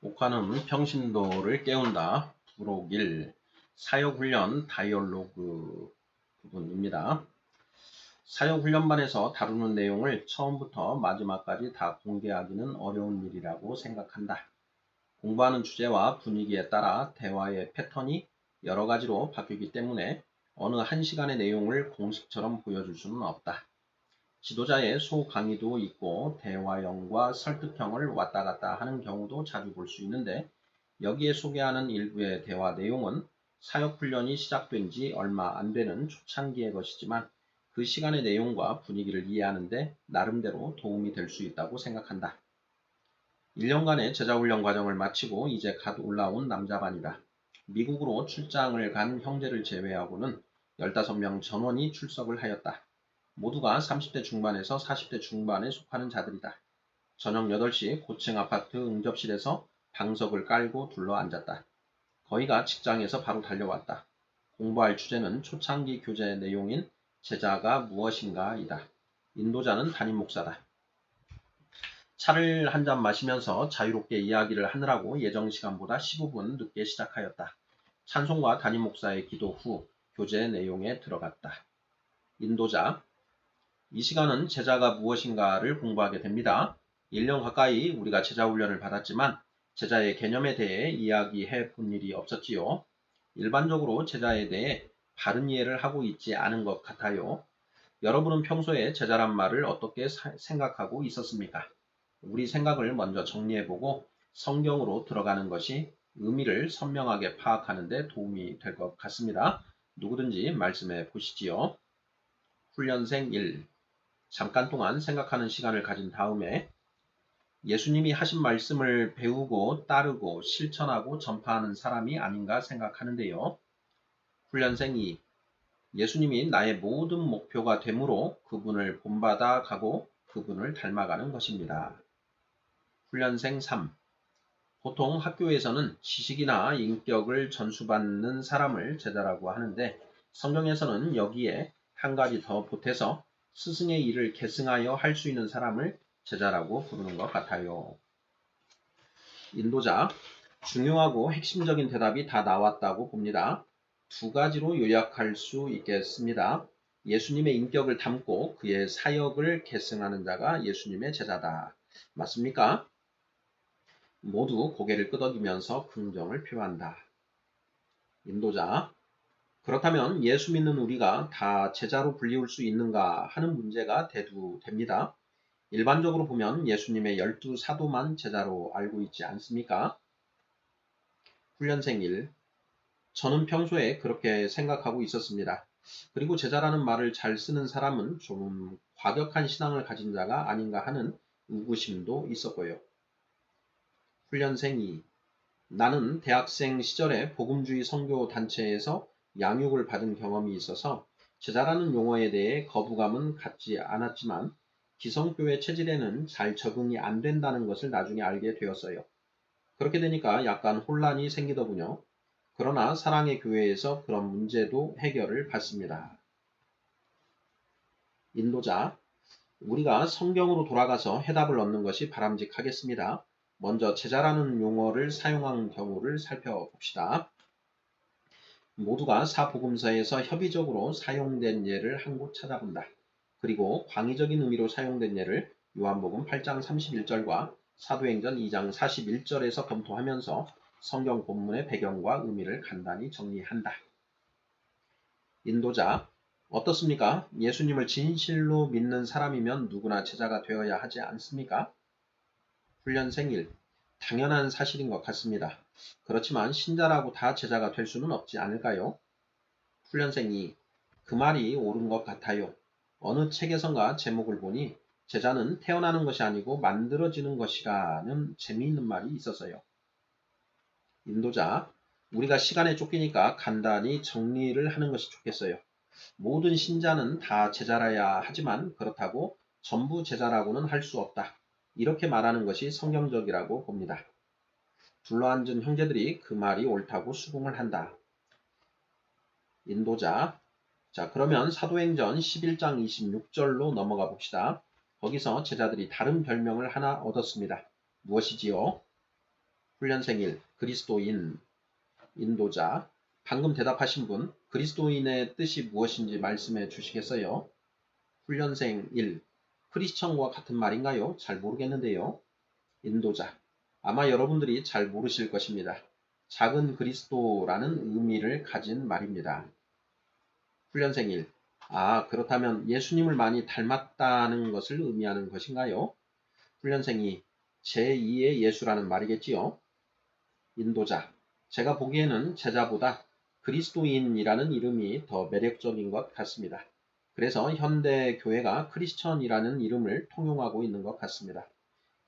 목화는 평신도를 깨운다. 부록 1. 사역훈련 다이얼로그 부분입니다. 사역훈련반에서 다루는 내용을 처음부터 마지막까지 다 공개하기는 어려운 일이라고 생각한다. 공부하는 주제와 분위기에 따라 대화의 패턴이 여러 가지로 바뀌기 때문에 어느 한 시간의 내용을 공식처럼 보여줄 수는 없다. 지도자의 소강의도 있고 대화형과 설득형을 왔다 갔다 하는 경우도 자주 볼 수 있는데 여기에 소개하는 일부의 대화 내용은 사역훈련이 시작된 지 얼마 안 되는 초창기의 것이지만 그 시간의 내용과 분위기를 이해하는 데 나름대로 도움이 될 수 있다고 생각한다. 1년간의 제자훈련 과정을 마치고 이제 갓 올라온 남자반이다. 미국으로 출장을 간 형제를 제외하고는 15명 전원이 출석을 하였다. 모두가 30대 중반에서 40대 중반에 속하는 자들이다. 저녁 8시 고층 아파트 응접실에서 방석을 깔고 둘러앉았다. 거의가 직장에서 바로 달려왔다. 공부할 주제는 초창기 교재 내용인 제자가 무엇인가이다. 인도자는 담임 목사다. 차를 한 잔 마시면서 자유롭게 이야기를 하느라고 예정 시간보다 15분 늦게 시작하였다. 찬송과 담임 목사의 기도 후 교재 내용에 들어갔다. 인도자, 이 시간은 제자가 무엇인가를 공부하게 됩니다. 1년 가까이 우리가 제자훈련을 받았지만 제자의 개념에 대해 이야기해 본 일이 없었지요. 일반적으로 제자에 대해 바른 이해를 하고 있지 않은 것 같아요. 여러분은 평소에 제자란 말을 어떻게 생각하고 있었습니까? 우리 생각을 먼저 정리해보고 성경으로 들어가는 것이 의미를 선명하게 파악하는 데 도움이 될 것 같습니다. 누구든지 말씀해 보시지요. 훈련생 1. 잠깐 동안 생각하는 시간을 가진 다음에 예수님이 하신 말씀을 배우고 따르고 실천하고 전파하는 사람이 아닌가 생각하는데요. 훈련생 2. 예수님이 나의 모든 목표가 되므로 그분을 본받아 가고 그분을 닮아가는 것입니다. 훈련생 3. 보통 학교에서는 지식이나 인격을 전수받는 사람을 제자라고 하는데 성경에서는 여기에 한 가지 더 보태서 스승의 일을 계승하여 할 수 있는 사람을 제자라고 부르는 것 같아요. 인도자, 중요하고 핵심적인 대답이 다 나왔다고 봅니다. 두 가지로 요약할 수 있겠습니다. 예수님의 인격을 담고 그의 사역을 계승하는 자가 예수님의 제자다. 맞습니까? 모두 고개를 끄덕이면서 긍정을 표한다. 인도자, 그렇다면 예수 믿는 우리가 다 제자로 불리울 수 있는가 하는 문제가 대두됩니다. 일반적으로 보면 예수님의 12사도만 제자로 알고 있지 않습니까? 훈련생 1. 저는 평소에 그렇게 생각하고 있었습니다. 그리고 제자라는 말을 잘 쓰는 사람은 좀 과격한 신앙을 가진 자가 아닌가 하는 의구심도 있었고요. 훈련생 2. 나는 대학생 시절에 복음주의 선교 단체에서 양육을 받은 경험이 있어서 제자라는 용어에 대해 거부감은 갖지 않았지만 기성교회 체질에는 잘 적응이 안 된다는 것을 나중에 알게 되었어요. 그렇게 되니까 약간 혼란이 생기더군요. 그러나 사랑의 교회에서 그런 문제도 해결을 받습니다. 인도자, 우리가 성경으로 돌아가서 해답을 얻는 것이 바람직하겠습니다. 먼저 제자라는 용어를 사용한 경우를 살펴봅시다. 모두가 사복음서에서 협의적으로 사용된 예를 한 곳 찾아본다. 그리고 광의적인 의미로 사용된 예를 요한복음 8장 31절과 사도행전 2장 41절에서 검토하면서 성경 본문의 배경과 의미를 간단히 정리한다. 인도자, 어떻습니까? 예수님을 진실로 믿는 사람이면 누구나 제자가 되어야 하지 않습니까? 훈련생 1. 당연한 사실인 것 같습니다. 그렇지만 신자라고 다 제자가 될 수는 없지 않을까요? 훈련생 2. 그 말이 옳은 것 같아요. 어느 책에선가 제목을 보니 제자는 태어나는 것이 아니고 만들어지는 것이라는 재미있는 말이 있어서요. 인도자, 우리가 시간에 쫓기니까 간단히 정리를 하는 것이 좋겠어요. 모든 신자는 다 제자라야 하지만 그렇다고 전부 제자라고는 할 수 없다. 이렇게 말하는 것이 성경적이라고 봅니다. 둘러앉은 형제들이 그 말이 옳다고 수긍을 한다. 인도자, 자 그러면 사도행전 11장 26절로 넘어가 봅시다. 거기서 제자들이 다른 별명을 하나 얻었습니다. 무엇이지요? 훈련생 1. 그리스도인, 인도자. 방금 대답하신 분, 그리스도인의 뜻이 무엇인지 말씀해 주시겠어요? 훈련생 1. 크리스천과 같은 말인가요? 잘 모르겠는데요. 인도자. 아마 여러분들이 잘 모르실 것입니다. 작은 그리스도라는 의미를 가진 말입니다. 훈련생 1. 그렇다면 예수님을 많이 닮았다는 것을 의미하는 것인가요? 훈련생 2. 제2의 예수라는 말이겠지요? 인도자. 제가 보기에는 제자보다 그리스도인이라는 이름이 더 매력적인 것 같습니다. 그래서 현대 교회가 크리스천이라는 이름을 통용하고 있는 것 같습니다.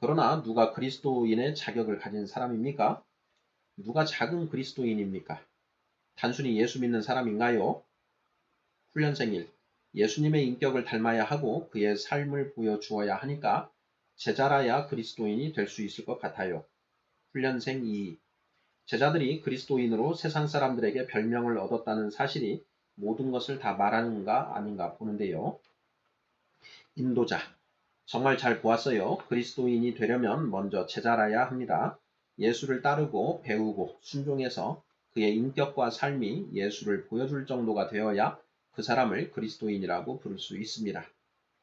그러나 누가 그리스도인의 자격을 가진 사람입니까? 누가 작은 그리스도인입니까? 단순히 예수 믿는 사람인가요? 훈련생 1. 예수님의 인격을 닮아야 하고 그의 삶을 보여주어야 하니까 제자라야 그리스도인이 될 수 있을 것 같아요. 훈련생 2. 제자들이 그리스도인으로 세상 사람들에게 별명을 얻었다는 사실이 모든 것을 다 말하는가 아닌가 보는데요. 인도자. 정말 잘 보았어요. 그리스도인이 되려면 먼저 제자라야 합니다. 예수를 따르고 배우고 순종해서 그의 인격과 삶이 예수를 보여줄 정도가 되어야 그 사람을 그리스도인이라고 부를 수 있습니다.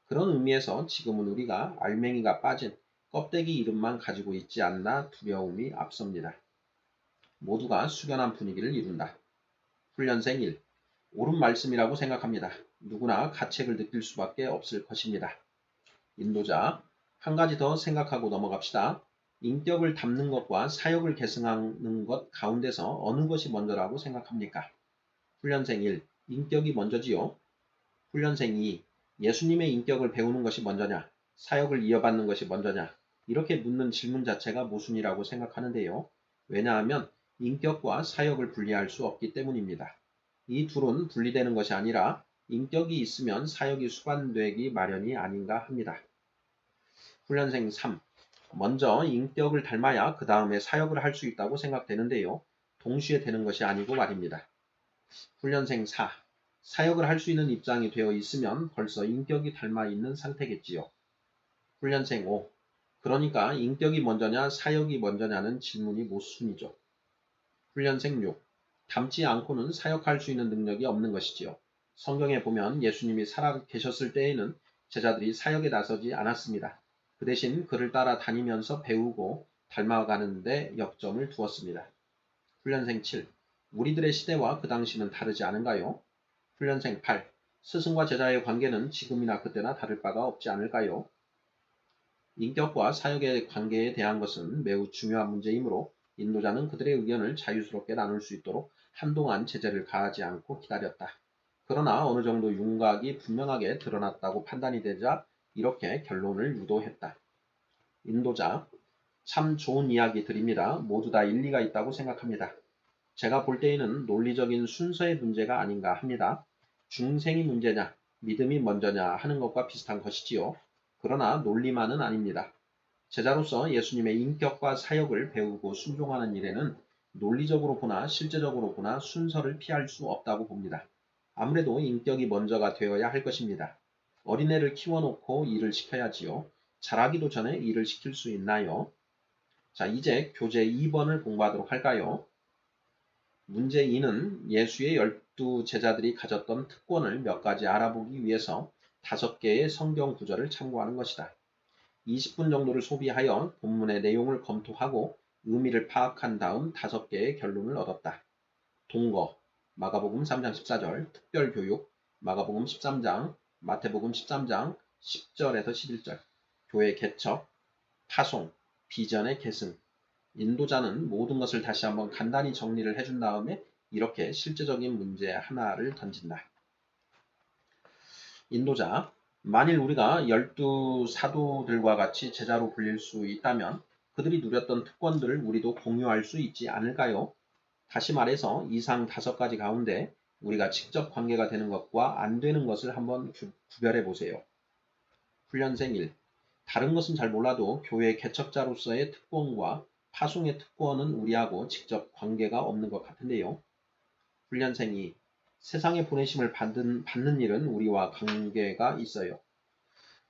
그런 의미에서 지금은 우리가 알맹이가 빠진 껍데기 이름만 가지고 있지 않나 두려움이 앞섭니다. 모두가 숙연한 분위기를 이룬다. 훈련생 1. 옳은 말씀이라고 생각합니다. 누구나 가책을 느낄 수밖에 없을 것입니다. 인도자. 한 가지 더 생각하고 넘어갑시다. 인격을 담는 것과 사역을 계승하는 것 가운데서 어느 것이 먼저라고 생각합니까? 훈련생 1. 인격이 먼저지요. 훈련생 2. 예수님의 인격을 배우는 것이 먼저냐, 사역을 이어받는 것이 먼저냐, 이렇게 묻는 질문 자체가 모순이라고 생각하는데요. 왜냐하면 인격과 사역을 분리할 수 없기 때문입니다. 이 둘은 분리되는 것이 아니라 인격이 있으면 사역이 수반되기 마련이 아닌가 합니다. 훈련생 3. 먼저 인격을 닮아야 그 다음에 사역을 할 수 있다고 생각되는데요. 동시에 되는 것이 아니고 말입니다. 훈련생 4. 사역을 할 수 있는 입장이 되어 있으면 벌써 인격이 닮아 있는 상태겠지요. 훈련생 5. 그러니까 인격이 먼저냐 사역이 먼저냐는 질문이 모순이죠. 훈련생 6. 닮지 않고는 사역할 수 있는 능력이 없는 것이지요. 성경에 보면 예수님이 살아 계셨을 때에는 제자들이 사역에 나서지 않았습니다. 그 대신 그를 따라 다니면서 배우고 닮아가는 데 역점을 두었습니다. 훈련생 7. 우리들의 시대와 그 당시는 다르지 않은가요? 훈련생 8. 스승과 제자의 관계는 지금이나 그때나 다를 바가 없지 않을까요? 인격과 사역의 관계에 대한 것은 매우 중요한 문제이므로 인도자는 그들의 의견을 자유스럽게 나눌 수 있도록 한동안 제재를 가하지 않고 기다렸다. 그러나 어느 정도 윤곽이 분명하게 드러났다고 판단이 되자 이렇게 결론을 유도했다. 인도자. 참 좋은 이야기들입니다. 모두 다 일리가 있다고 생각합니다. 제가 볼 때에는 논리적인 순서의 문제가 아닌가 합니다. 중생이 문제냐, 믿음이 먼저냐 하는 것과 비슷한 것이지요. 그러나 논리만은 아닙니다. 제자로서 예수님의 인격과 사역을 배우고 순종하는 일에는 논리적으로 보나 실제적으로 보나 순서를 피할 수 없다고 봅니다. 아무래도 인격이 먼저가 되어야 할 것입니다. 어린애를 키워놓고 일을 시켜야지요. 자라기도 전에 일을 시킬 수 있나요? 자, 이제 교재 2번을 공부하도록 할까요? 문제 2는 예수의 12제자들이 가졌던 특권을 몇 가지 알아보기 위해서 5개의 성경 구절을 참고하는 것이다. 20분 정도를 소비하여 본문의 내용을 검토하고 의미를 파악한 다음 5개의 결론을 얻었다. 동거, 마가복음 3장 14절, 특별교육, 마가복음 13장, 마태복음 13장 10절에서 11절, 교회 개척, 파송, 비전의 계승, 인도자는 모든 것을 다시 한번 간단히 정리를 해준 다음에 이렇게 실제적인 문제 하나를 던진다. 인도자. 만일 우리가 12사도들과 같이 제자로 불릴 수 있다면 그들이 누렸던 특권들을 우리도 공유할 수 있지 않을까요? 다시 말해서 이상 5가지 가운데 우리가 직접 관계가 되는 것과 안 되는 것을 한번 구별해 보세요. 훈련생 1. 다른 것은 잘 몰라도 교회 개척자로서의 특권과 파송의 특권은 우리하고 직접 관계가 없는 것 같은데요. 훈련생 2. 세상에 보내심을 받는 일은 우리와 관계가 있어요.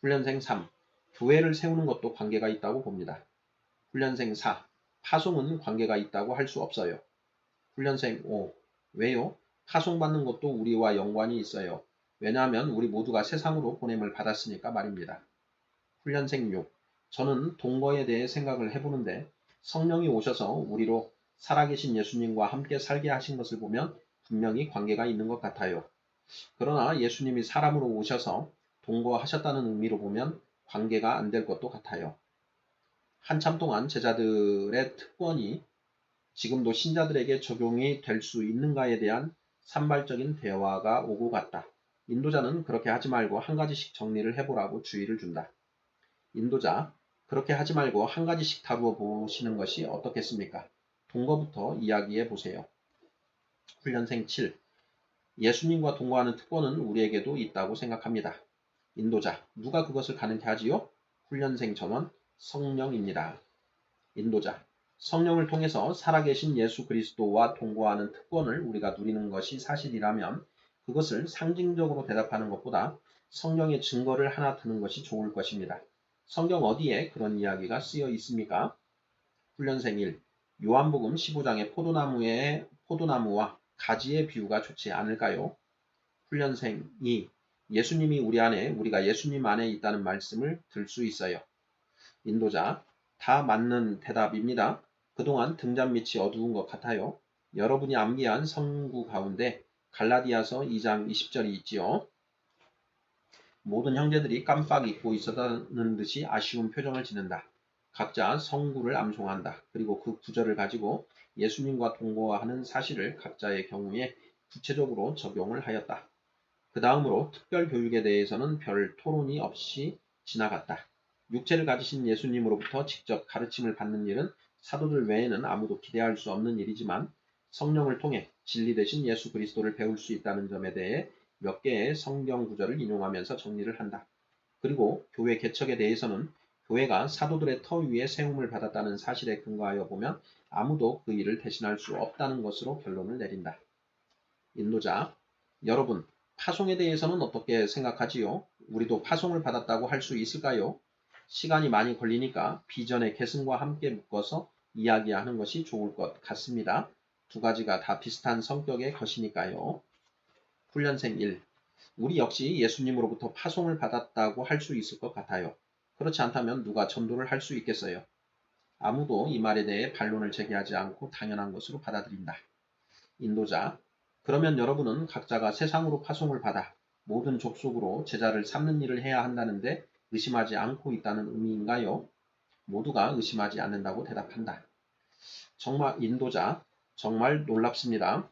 훈련생 3. 교회를 세우는 것도 관계가 있다고 봅니다. 훈련생 4. 파송은 관계가 있다고 할 수 없어요. 훈련생 5. 왜요? 파송받는 것도 우리와 연관이 있어요. 왜냐하면 우리 모두가 세상으로 보냄을 받았으니까 말입니다. 훈련생 6. 저는 동거에 대해 생각을 해보는데 성령이 오셔서 우리로 살아계신 예수님과 함께 살게 하신 것을 보면 분명히 관계가 있는 것 같아요. 그러나 예수님이 사람으로 오셔서 동거하셨다는 의미로 보면 관계가 안 될 것도 같아요. 한참 동안 제자들의 특권이 지금도 신자들에게 적용이 될 수 있는가에 대한 산발적인 대화가 오고 갔다. 인도자는 그렇게 하지 말고 한 가지씩 정리를 해보라고 주의를 준다. 인도자, 그렇게 하지 말고 한 가지씩 다루어 보시는 것이 어떻겠습니까? 동거부터 이야기해 보세요. 훈련생 7. 예수님과 동거하는 특권은 우리에게도 있다고 생각합니다. 인도자, 누가 그것을 가능케 하지요? 훈련생 전원, 성령입니다. 인도자, 성령을 통해서 살아계신 예수 그리스도와 동거하는 특권을 우리가 누리는 것이 사실이라면 그것을 상징적으로 대답하는 것보다 성령의 증거를 하나 드는 것이 좋을 것입니다. 성경 어디에 그런 이야기가 쓰여 있습니까? 훈련생 1. 요한복음 15장의 포도나무와 가지의 비유가 좋지 않을까요? 훈련생 2. 예수님이 우리 안에, 우리가 예수님 안에 있다는 말씀을 들 수 있어요. 인도자, 다 맞는 대답입니다. 그동안 등잔 밑이 어두운 것 같아요. 여러분이 암기한 성구 가운데 갈라디아서 2장 20절이 있지요. 모든 형제들이 깜빡 잊고 있었다는 듯이 아쉬운 표정을 짓는다. 각자 성구를 암송한다. 그리고 그 구절을 가지고 예수님과 동거하는 사실을 각자의 경우에 구체적으로 적용을 하였다. 그 다음으로 특별 교육에 대해서는 별 토론이 없이 지나갔다. 육체를 가지신 예수님으로부터 직접 가르침을 받는 일은 사도들 외에는 아무도 기대할 수 없는 일이지만 성령을 통해 진리 되신 예수 그리스도를 배울 수 있다는 점에 대해 몇 개의 성경 구절을 인용하면서 정리를 한다. 그리고 교회 개척에 대해서는 교회가 사도들의 터 위에 세움을 받았다는 사실에 근거하여 보면 아무도 그 일을 대신할 수 없다는 것으로 결론을 내린다. 인도자, 여러분, 파송에 대해서는 어떻게 생각하지요? 우리도 파송을 받았다고 할 수 있을까요? 시간이 많이 걸리니까 비전의 계승과 함께 묶어서 이야기하는 것이 좋을 것 같습니다. 두 가지가 다 비슷한 성격의 것이니까요. 훈련생 1. 우리 역시 예수님으로부터 파송을 받았다고 할 수 있을 것 같아요. 그렇지 않다면 누가 전도를 할 수 있겠어요? 아무도 이 말에 대해 반론을 제기하지 않고 당연한 것으로 받아들인다. 인도자, 그러면 여러분은 각자가 세상으로 파송을 받아 모든 족속으로 제자를 삼는 일을 해야 한다는데 의심하지 않고 있다는 의미인가요? 모두가 의심하지 않는다고 대답한다. 정말 인도자, 정말 놀랍습니다.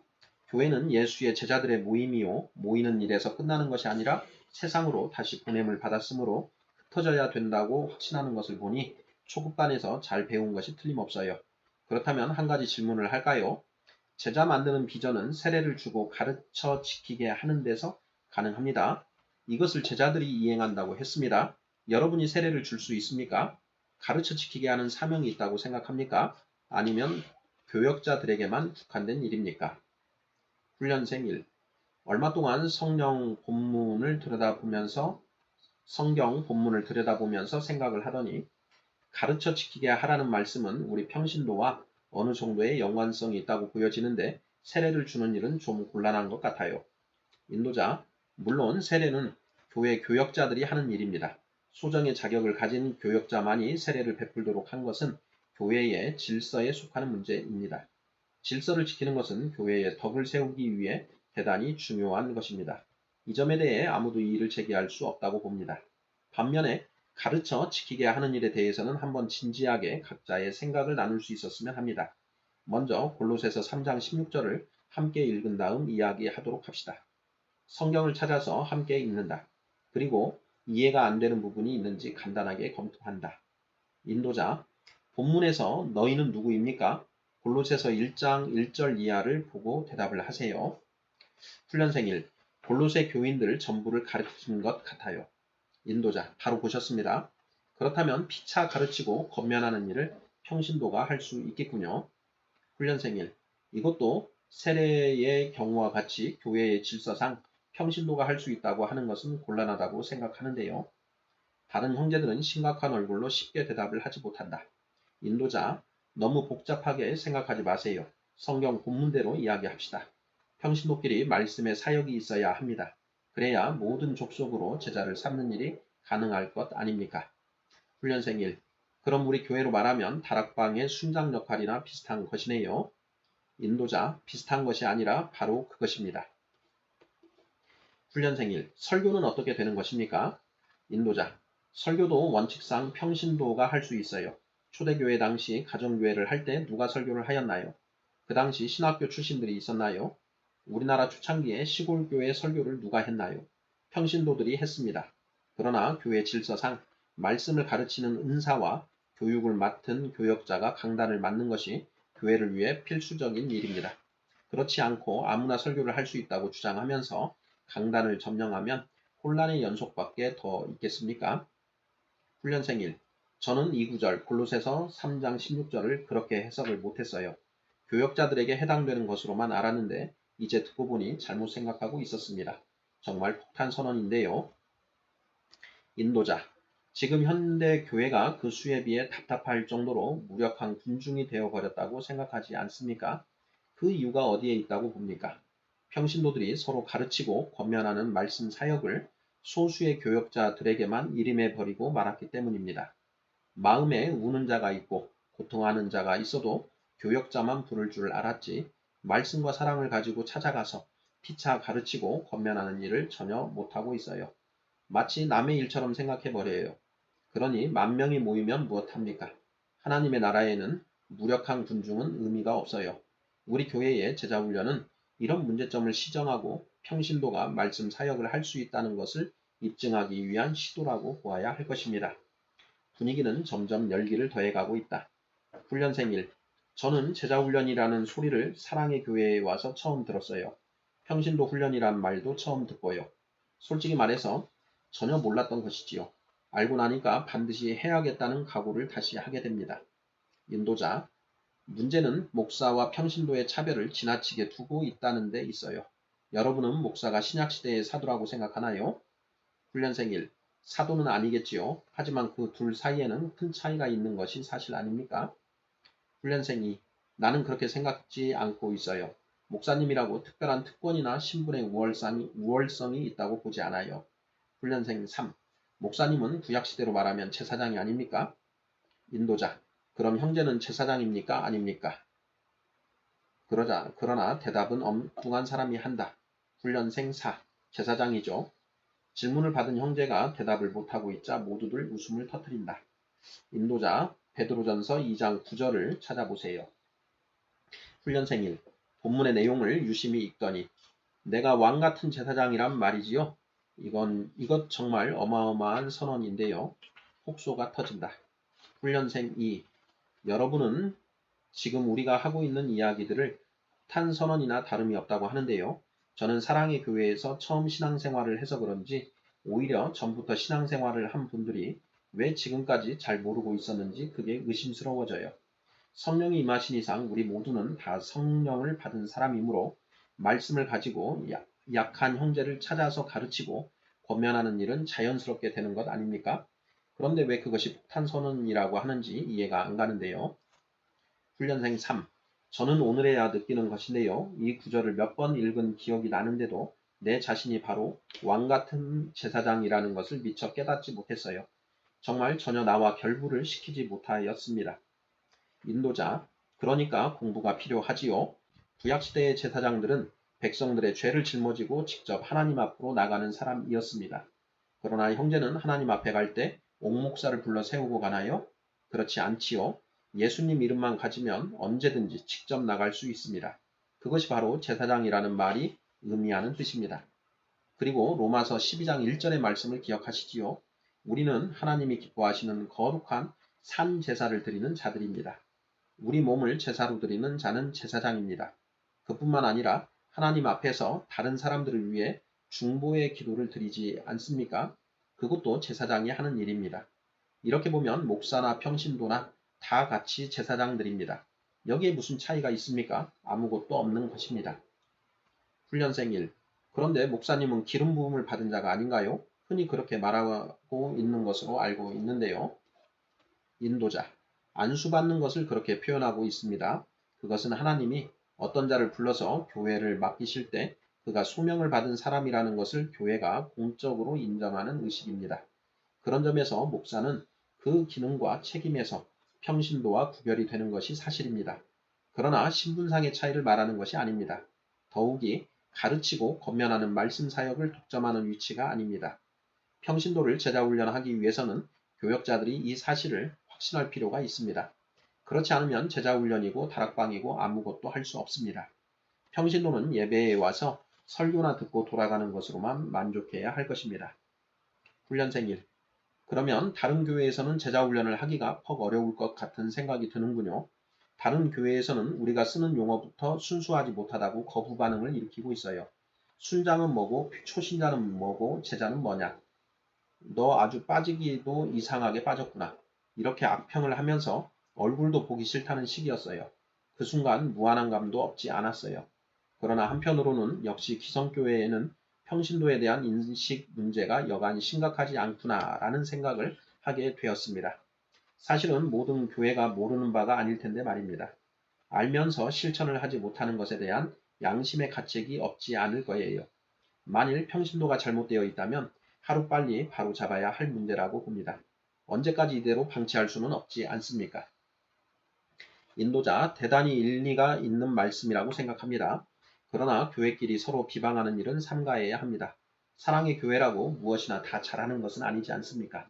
교회는 예수의 제자들의 모임이요, 모이는 일에서 끝나는 것이 아니라 세상으로 다시 보냄을 받았으므로 흩어져야 된다고 확신하는 것을 보니 초급반에서 잘 배운 것이 틀림없어요. 그렇다면 한 가지 질문을 할까요? 제자 만드는 비전은 세례를 주고 가르쳐 지키게 하는 데서 가능합니다. 이것을 제자들이 이행한다고 했습니다. 여러분이 세례를 줄 수 있습니까? 가르쳐 지키게 하는 사명이 있다고 생각합니까? 아니면 교역자들에게만 국한된 일입니까? 훈련생 1. 얼마 동안 성경 본문을 들여다보면서 생각을 하더니 가르쳐 지키게 하라는 말씀은 우리 평신도와 어느 정도의 연관성이 있다고 보여지는데 세례를 주는 일은 좀 곤란한 것 같아요. 인도자, 물론 세례는 교회 교역자들이 하는 일입니다. 소정의 자격을 가진 교역자만이 세례를 베풀도록 한 것은 교회의 질서에 속하는 문제입니다. 질서를 지키는 것은 교회의 덕을 세우기 위해 대단히 중요한 것입니다. 이 점에 대해 아무도 이의를 제기할 수 없다고 봅니다. 반면에 가르쳐 지키게 하는 일에 대해서는 한번 진지하게 각자의 생각을 나눌 수 있었으면 합니다. 먼저 골로새서 3장 16절을 함께 읽은 다음 이야기하도록 합시다. 성경을 찾아서 함께 읽는다. 그리고 이해가 안 되는 부분이 있는지 간단하게 검토한다. 인도자, 본문에서 너희는 누구입니까? 골로새서 1장 1절 이하를 보고 대답을 하세요. 훈련생 1. 골로새 교인들 전부를 가르친 것 같아요. 인도자, 바로 보셨습니다. 그렇다면 피차 가르치고 권면하는 일을 평신도가 할 수 있겠군요. 훈련생 1. 이것도 세례의 경우와 같이 교회의 질서상 평신도가 할 수 있다고 하는 것은 곤란하다고 생각하는데요. 다른 형제들은 심각한 얼굴로 쉽게 대답을 하지 못한다. 인도자, 너무 복잡하게 생각하지 마세요. 성경 본문대로 이야기합시다. 평신도끼리 말씀의 사역이 있어야 합니다. 그래야 모든 족속으로 제자를 삼는 일이 가능할 것 아닙니까? 훈련생 1. 그럼 우리 교회로 말하면 다락방의 순장 역할이나 비슷한 것이네요. 인도자, 비슷한 것이 아니라 바로 그것입니다. 훈련생 1. 설교는 어떻게 되는 것입니까? 인도자, 설교도 원칙상 평신도가 할 수 있어요. 초대교회 당시 가정교회를 할 때 누가 설교를 하였나요? 그 당시 신학교 출신들이 있었나요? 우리나라 초창기에 시골교회 설교를 누가 했나요? 평신도들이 했습니다. 그러나 교회 질서상 말씀을 가르치는 은사와 교육을 맡은 교역자가 강단을 맡는 것이 교회를 위해 필수적인 일입니다. 그렇지 않고 아무나 설교를 할 수 있다고 주장하면서 강단을 점령하면 혼란의 연속밖에 더 있겠습니까? 훈련생 1. 저는 이 구절 골로새서 3장 16절을 그렇게 해석을 못했어요. 교역자들에게 해당되는 것으로만 알았는데 이제 듣고 보니 잘못 생각하고 있었습니다. 정말 폭탄 선언인데요. 인도자. 지금 현대 교회가 그 수에 비해 답답할 정도로 무력한 군중이 되어버렸다고 생각하지 않습니까? 그 이유가 어디에 있다고 봅니까? 평신도들이 서로 가르치고 권면하는 말씀 사역을 소수의 교역자들에게만 일임해버리고 말았기 때문입니다. 마음에 우는 자가 있고 고통하는 자가 있어도 교역자만 부를 줄 알았지 말씀과 사랑을 가지고 찾아가서 피차 가르치고 권면하는 일을 전혀 못하고 있어요. 마치 남의 일처럼 생각해버려요. 그러니 10,000명이 모이면 무엇합니까? 하나님의 나라에는 무력한 군중은 의미가 없어요. 우리 교회의 제자훈련은 이런 문제점을 시정하고 평신도가 말씀 사역을 할 수 있다는 것을 입증하기 위한 시도라고 보아야 할 것입니다. 분위기는 점점 열기를 더해가고 있다. 훈련생 1. 저는 제자훈련이라는 소리를 사랑의 교회에 와서 처음 들었어요. 평신도 훈련이란 말도 처음 듣고요. 솔직히 말해서 전혀 몰랐던 것이지요. 알고 나니까 반드시 해야겠다는 각오를 다시 하게 됩니다. 인도자, 문제는 목사와 평신도의 차별을 지나치게 두고 있다는 데 있어요. 여러분은 목사가 신약시대의 사도라고 생각하나요? 훈련생 1. 사도는 아니겠지요. 하지만 그 둘 사이에는 큰 차이가 있는 것이 사실 아닙니까? 훈련생 2. 나는 그렇게 생각지 않고 있어요. 목사님이라고 특별한 특권이나 신분의 우월성이 있다고 보지 않아요. 훈련생 3. 목사님은 구약시대로 말하면 제사장이 아닙니까? 인도자. 그럼 형제는 제사장입니까? 아닙니까? 그러나 대답은 엉뚱한 사람이 한다. 훈련생 4. 제사장이죠. 질문을 받은 형제가 대답을 못하고 있자 모두들 웃음을 터뜨린다. 인도자 베드로전서 2장 9절을 찾아보세요. 훈련생 1. 본문의 내용을 유심히 읽더니 내가 왕같은 제사장이란 말이지요. 이것 정말 어마어마한 선언인데요. 혹소가 터진다. 훈련생 2. 여러분은 지금 우리가 하고 있는 이야기들을 폭탄 선언이나 다름이 없다고 하는데요. 저는 사랑의 교회에서 처음 신앙생활을 해서 그런지 오히려 전부터 신앙생활을 한 분들이 왜 지금까지 잘 모르고 있었는지 그게 의심스러워져요. 성령이 임하신 이상 우리 모두는 다 성령을 받은 사람이므로 말씀을 가지고 약한 형제를 찾아서 가르치고 권면하는 일은 자연스럽게 되는 것 아닙니까? 그런데 왜 그것이 폭탄 선언이라고 하는지 이해가 안 가는데요. 훈련생 3. 저는 오늘에야 느끼는 것인데요. 이 구절을 몇 번 읽은 기억이 나는데도 내 자신이 바로 왕같은 제사장이라는 것을 미처 깨닫지 못했어요. 정말 전혀 나와 결부를 시키지 못하였습니다. 인도자, 그러니까 공부가 필요하지요. 구약시대의 제사장들은 백성들의 죄를 짊어지고 직접 하나님 앞으로 나가는 사람이었습니다. 그러나 형제는 하나님 앞에 갈 때 옥목사를 불러 세우고 가나요? 그렇지 않지요. 예수님 이름만 가지면 언제든지 직접 나갈 수 있습니다. 그것이 바로 제사장이라는 말이 의미하는 뜻입니다. 그리고 로마서 12장 1절의 말씀을 기억하시지요. 우리는 하나님이 기뻐하시는 거룩한 산 제사를 드리는 자들입니다. 우리 몸을 제사로 드리는 자는 제사장입니다. 그뿐만 아니라 하나님 앞에서 다른 사람들을 위해 중보의 기도를 드리지 않습니까? 그것도 제사장이 하는 일입니다. 이렇게 보면 목사나 평신도나 다 같이 제사장들입니다. 여기에 무슨 차이가 있습니까? 아무것도 없는 것입니다. 훈련생 1. 그런데 목사님은 기름 부음을 받은 자가 아닌가요? 흔히 그렇게 말하고 있는 것으로 알고 있는데요. 인도자. 안수받는 것을 그렇게 표현하고 있습니다. 그것은 하나님이 어떤 자를 불러서 교회를 맡기실 때 그가 소명을 받은 사람이라는 것을 교회가 공적으로 인정하는 의식입니다. 그런 점에서 목사는 그 기능과 책임에서 평신도와 구별이 되는 것이 사실입니다. 그러나 신분상의 차이를 말하는 것이 아닙니다. 더욱이 가르치고 권면하는 말씀 사역을 독점하는 위치가 아닙니다. 평신도를 제자훈련하기 위해서는 교역자들이 이 사실을 확신할 필요가 있습니다. 그렇지 않으면 제자훈련이고 다락방이고 아무것도 할 수 없습니다. 평신도는 예배에 와서 설교나 듣고 돌아가는 것으로만 만족해야 할 것입니다. 훈련생 1. 그러면 다른 교회에서는 제자훈련을 하기가 퍽 어려울 것 같은 생각이 드는군요. 다른 교회에서는 우리가 쓰는 용어부터 순수하지 못하다고 거부 반응을 일으키고 있어요. 순장은 뭐고 초신자는 뭐고 제자는 뭐냐. 너 아주 빠지기도 이상하게 빠졌구나. 이렇게 악평을 하면서 얼굴도 보기 싫다는 식이었어요. 그 순간 무한한 감도 없지 않았어요. 그러나 한편으로는 역시 기성교회에는 평신도에 대한 인식 문제가 여간 심각하지 않구나라는 생각을 하게 되었습니다. 사실은 모든 교회가 모르는 바가 아닐 텐데 말입니다. 알면서 실천을 하지 못하는 것에 대한 양심의 가책이 없지 않을 거예요. 만일 평신도가 잘못되어 있다면 하루빨리 바로잡아야 할 문제라고 봅니다. 언제까지 이대로 방치할 수는 없지 않습니까? 인도자, 대단히 일리가 있는 말씀이라고 생각합니다. 그러나 교회끼리 서로 비방하는 일은 삼가해야 합니다. 사랑의 교회라고 무엇이나 다 잘하는 것은 아니지 않습니까?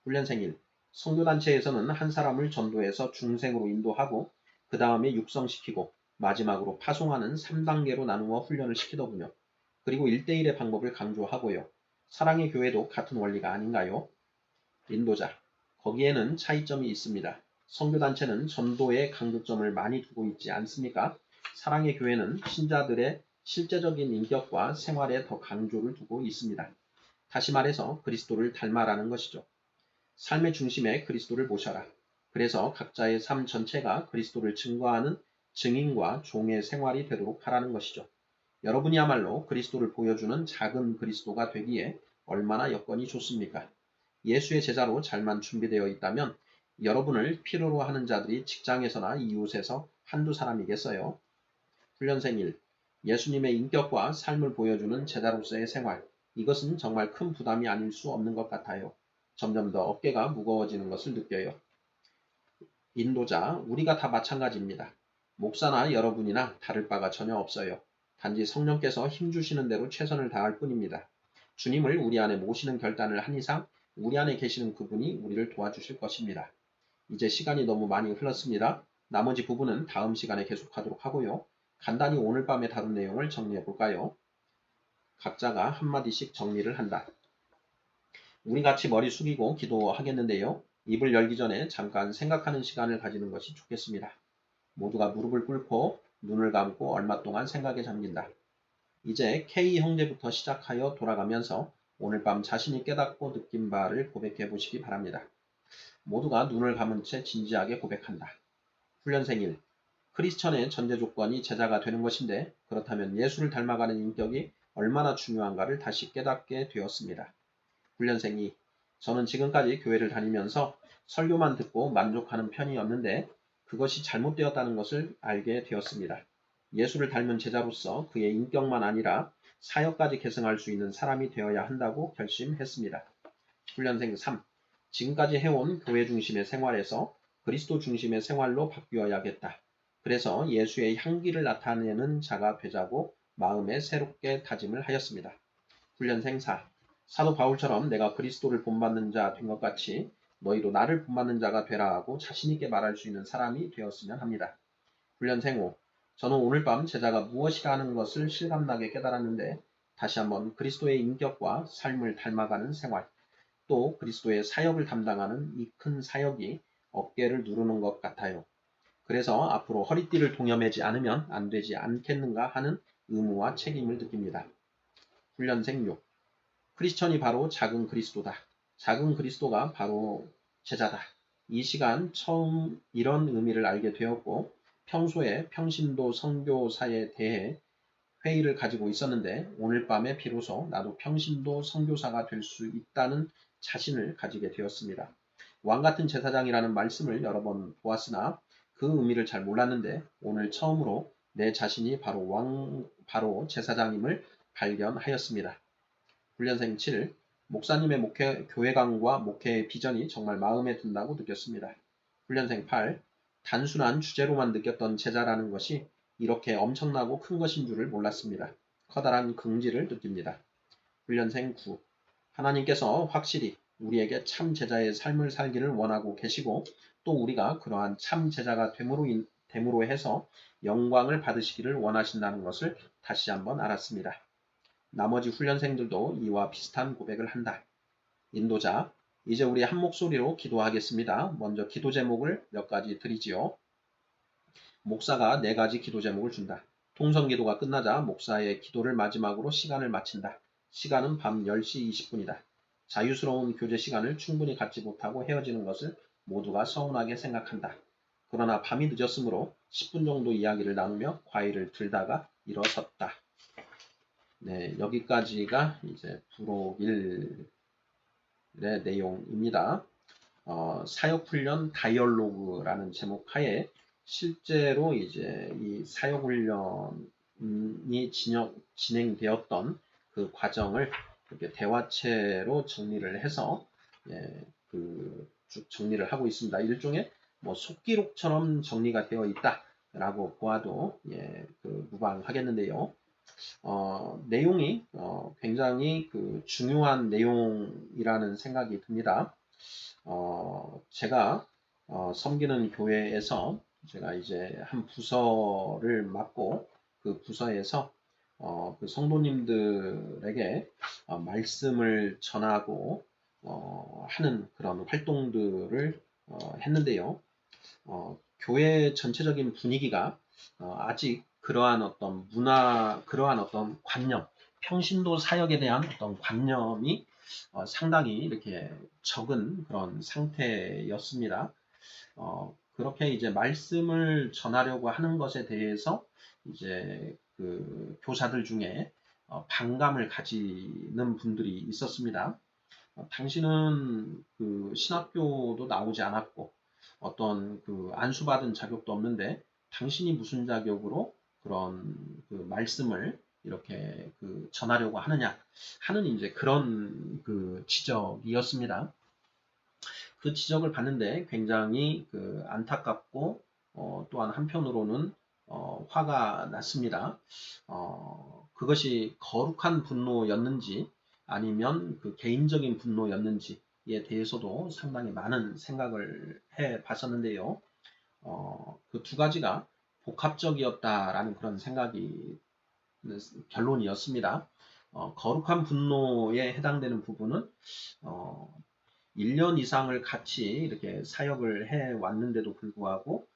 훈련생 1. 선교단체에서는 한 사람을 전도해서 중생으로 인도하고 그 다음에 육성시키고 마지막으로 파송하는 3단계로 나누어 훈련을 시키더군요. 그리고 1대1의 방법을 강조하고요. 사랑의 교회도 같은 원리가 아닌가요? 인도자. 거기에는 차이점이 있습니다. 선교단체는 전도에 강조점을 많이 두고 있지 않습니까? 사랑의 교회는 신자들의 실제적인 인격과 생활에 더 강조를 두고 있습니다. 다시 말해서 그리스도를 닮아라는 것이죠. 삶의 중심에 그리스도를 모셔라. 그래서 각자의 삶 전체가 그리스도를 증거하는 증인과 종의 생활이 되도록 하라는 것이죠. 여러분이야말로 그리스도를 보여주는 작은 그리스도가 되기에 얼마나 여건이 좋습니까? 예수의 제자로 잘만 준비되어 있다면 여러분을 필요로 하는 자들이 직장에서나 이웃에서 한두 사람이겠어요? 훈련생 1. 예수님의 인격과 삶을 보여주는 제자로서의 생활. 이것은 정말 큰 부담이 아닐 수 없는 것 같아요. 점점 더 어깨가 무거워지는 것을 느껴요. 인도자, 우리가 다 마찬가지입니다. 목사나 여러분이나 다를 바가 전혀 없어요. 단지 성령께서 힘주시는 대로 최선을 다할 뿐입니다. 주님을 우리 안에 모시는 결단을 한 이상 우리 안에 계시는 그분이 우리를 도와주실 것입니다. 이제 시간이 너무 많이 흘렀습니다. 나머지 부분은 다음 시간에 계속하도록 하고요. 간단히 오늘 밤에 다룬 내용을 정리해 볼까요? 각자가 한마디씩 정리를 한다. 우리 같이 머리 숙이고 기도하겠는데요. 입을 열기 전에 잠깐 생각하는 시간을 가지는 것이 좋겠습니다. 모두가 무릎을 꿇고 눈을 감고 얼마 동안 생각에 잠긴다. 이제 K 형제부터 시작하여 돌아가면서 오늘 밤 자신이 깨닫고 느낀 바를 고백해 보시기 바랍니다. 모두가 눈을 감은 채 진지하게 고백한다. 훈련생 1. 크리스천의 전제 조건이 제자가 되는 것인데 그렇다면 예수를 닮아가는 인격이 얼마나 중요한가를 다시 깨닫게 되었습니다. 훈련생 2. 저는 지금까지 교회를 다니면서 설교만 듣고 만족하는 편이었는데 그것이 잘못되었다는 것을 알게 되었습니다. 예수를 닮은 제자로서 그의 인격만 아니라 사역까지 계승할 수 있는 사람이 되어야 한다고 결심했습니다. 훈련생 3. 지금까지 해온 교회 중심의 생활에서 그리스도 중심의 생활로 바뀌어야겠다. 그래서 예수의 향기를 나타내는 자가 되자고 마음에 새롭게 다짐을 하였습니다. 훈련생 4. 사도 바울처럼 내가 그리스도를 본받는 자 된 것 같이 너희도 나를 본받는 자가 되라 하고 자신있게 말할 수 있는 사람이 되었으면 합니다. 훈련생 5. 저는 오늘 밤 제자가 무엇이라 하는 것을 실감나게 깨달았는데 다시 한번 그리스도의 인격과 삶을 닮아가는 생활, 또 그리스도의 사역을 담당하는 이 큰 사역이 어깨를 누르는 것 같아요. 그래서 앞으로 허리띠를 동여매지 않으면 안 되지 않겠는가 하는 의무와 책임을 느낍니다. 훈련생 6. 크리스천이 바로 작은 그리스도다. 작은 그리스도가 바로 제자다. 이 시간 처음 이런 의미를 알게 되었고 평소에 평신도 선교사에 대해 회의를 가지고 있었는데 오늘 밤에 비로소 나도 평신도 선교사가 될 수 있다는 자신을 가지게 되었습니다. 왕 같은 제사장이라는 말씀을 여러 번 보았으나 그 의미를 잘 몰랐는데 오늘 처음으로 내 자신이 바로 제사장임을 발견하였습니다. 훈련생 7. 목사님의 교회관과 목회의 비전이 정말 마음에 든다고 느꼈습니다. 훈련생 8. 단순한 주제로만 느꼈던 제자라는 것이 이렇게 엄청나고 큰 것인 줄을 몰랐습니다. 커다란 긍지를 느낍니다. 훈련생 9. 하나님께서 확실히 우리에게 참 제자의 삶을 살기를 원하고 계시고 또 우리가 그러한 참 제자가 됨으로 해서 영광을 받으시기를 원하신다는 것을 다시 한번 알았습니다. 나머지 훈련생들도 이와 비슷한 고백을 한다. 인도자, 이제 우리 한 목소리로 기도하겠습니다. 먼저 기도 제목을 몇 가지 드리지요. 목사가 4가지 기도 제목을 준다. 통성기도가 끝나자 목사의 기도를 마지막으로 시간을 마친다. 시간은 밤 10시 20분이다. 자유스러운 교제 시간을 충분히 갖지 못하고 헤어지는 것을 모두가 서운하게 생각한다. 그러나 밤이 늦었으므로 10분 정도 이야기를 나누며 과일을 들다가 일어섰다. 네, 여기까지가 이제 부록 1의 내용입니다. 사역훈련 다이얼로그라는 제목 하에 실제로 이제 이 사역훈련이 진행되었던 그 과정을 이렇게 대화체로 정리를 해서 쭉 정리를 하고 있습니다. 일종의 뭐 속기록처럼 정리가 되어 있다라고 보아도 무방하겠는데요. 내용이 굉장히 중요한 내용이라는 생각이 듭니다. 제가 섬기는 교회에서 제가 이제 한 부서를 맡고 그 부서에서 그 성도님들에게 말씀을 전하고 하는 그런 활동들을 했는데요. 교회 전체적인 분위기가 아직 그러한 어떤 그러한 어떤 관념, 평신도 사역에 대한 어떤 관념이 상당히 이렇게 적은 그런 상태였습니다. 그렇게 이제 말씀을 전하려고 하는 것에 대해서 이제 그 교사들 중에 반감을 가지는 분들이 있었습니다. 당신은 그 신학교도 나오지 않았고 어떤 그 안수받은 자격도 없는데 당신이 무슨 자격으로 그런 그 말씀을 이렇게 전하려고 하느냐 하는 이제 그런 그 지적이었습니다. 그 지적을 받는데 굉장히 안타깝고 또한 한편으로는 화가 났습니다. 그것이 거룩한 분노였는지 아니면 그 개인적인 분노였는지에 대해서도 상당히 많은 생각을 해 봤었는데요. 그 2가지가 복합적이었다라는 그런 생각이 결론이었습니다. 거룩한 분노에 해당되는 부분은 1년 이상을 같이 이렇게 사역을 해 왔는데도 불구하고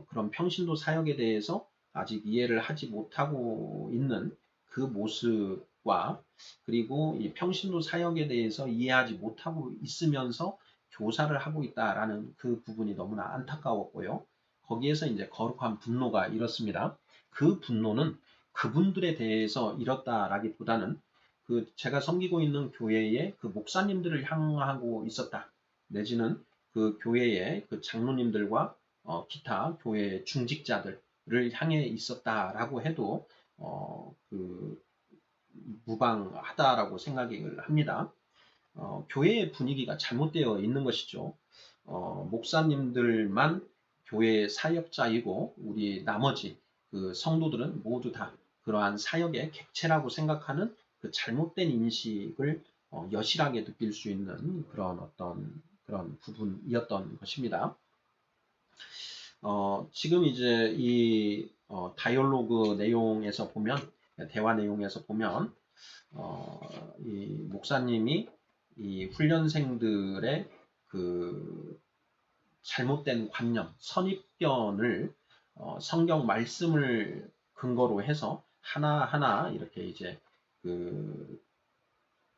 그런 평신도 사역에 대해서 아직 이해를 하지 못하고 있는 그 모습과 그리고 이 평신도 사역에 대해서 이해하지 못하고 있으면서 교사를 하고 있다라는 그 부분이 너무나 안타까웠고요. 거기에서 이제 거룩한 분노가 일었습니다. 그 분노는 그분들에 대해서 일었다라기보다는 제가 섬기고 있는 교회의 그 목사님들을 향하고 있었다. 내지는 그 교회의 그 장로님들과 기타 교회 중직자들을 향해 있었다라고 해도 무방하다라고 생각을 합니다. 교회의 분위기가 잘못되어 있는 것이죠. 목사님들만 교회의 사역자이고 우리 나머지 그 성도들은 모두 다 그러한 사역의 객체라고 생각하는 그 잘못된 인식을 여실하게 느낄 수 있는 그런 부분이었던 것입니다. 지금 이제 이 다이얼로그 내용에서 보면 대화 내용에서 보면 이 목사님이 이 훈련생들의 그 잘못된 관념, 선입견을 성경 말씀을 근거로 해서 하나하나 이렇게 이제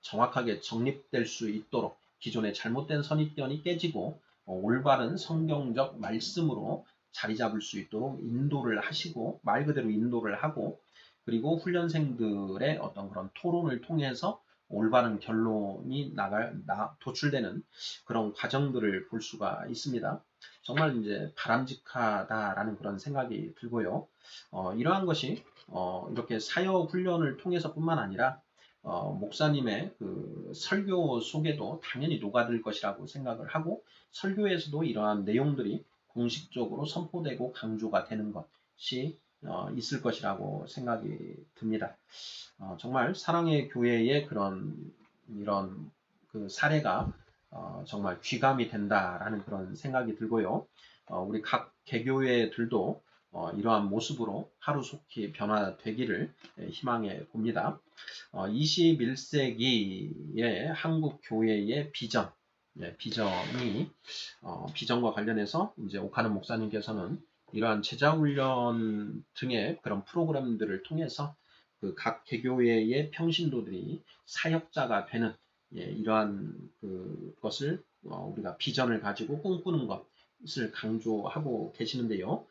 정확하게 정립될 수 있도록 기존의 잘못된 선입견이 깨지고 올바른 성경적 말씀으로 자리 잡을 수 있도록 인도를 하시고 말 그대로 인도를 하고 그리고 훈련생들의 어떤 그런 토론을 통해서 올바른 결론이 도출되는 그런 과정들을 볼 수가 있습니다. 정말 이제 바람직하다라는 그런 생각이 들고요. 이러한 것이 이렇게 사역 훈련을 통해서뿐만 아니라 목사님의 그 설교 속에도 당연히 녹아들 것이라고 생각을 하고, 설교에서도 이러한 내용들이 공식적으로 선포되고 강조가 되는 것이 있을 것이라고 생각이 듭니다. 정말 사랑의 교회의 이런 그 사례가 정말 귀감이 된다라는 그런 생각이 들고요. 우리 각 개교회들도 이러한 모습으로 하루속히 변화되기를 희망해 봅니다. 21세기의 한국 교회의 비전, 비전과 관련해서 이제 오카는 목사님께서는 이러한 제자훈련 등의 그런 프로그램들을 통해서 그 각 개교회의 평신도들이 사역자가 되는 이러한 것을 우리가 비전을 가지고 꿈꾸는 것을 강조하고 계시는데요.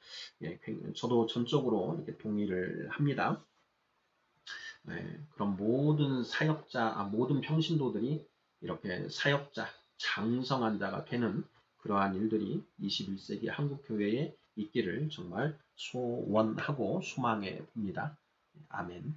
저도 전적으로 이렇게 동의를 합니다. 그럼 모든 모든 평신도들이 이렇게 사역자, 장성한 자가 되는 그러한 일들이 21세기 한국 교회에 있기를 정말 소원하고 소망해 봅니다. 아멘.